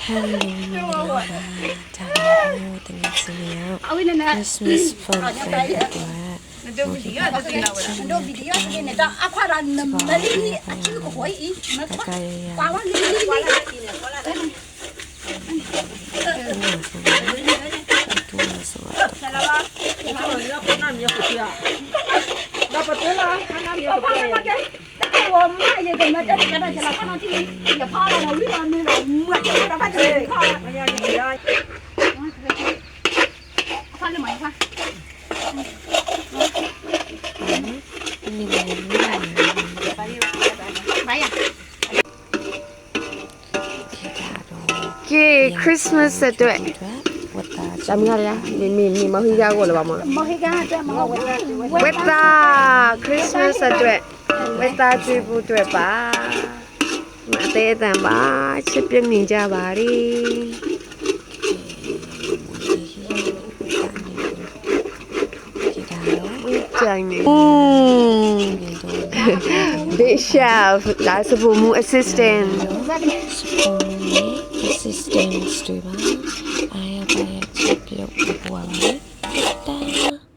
Hello, Hello, thanks Christmas fun friend Okay, Christmas အတွက်တမ်းရလားမိမဟိကကိုလည်းပါမလားမဟိကအတွက်မဟုတ်ဝက်တာ Christmas အတွက်ဝက်တာကျွေးဖို့အတွက်ပါအသေးအတန်ပါချစ်ပြနေကြပါရီကြိုင်နေBig chef ဒါစပူမူ assistant assistant တွေပါအားရပါရချက်ပြုတ်ပေါ်ပါလေ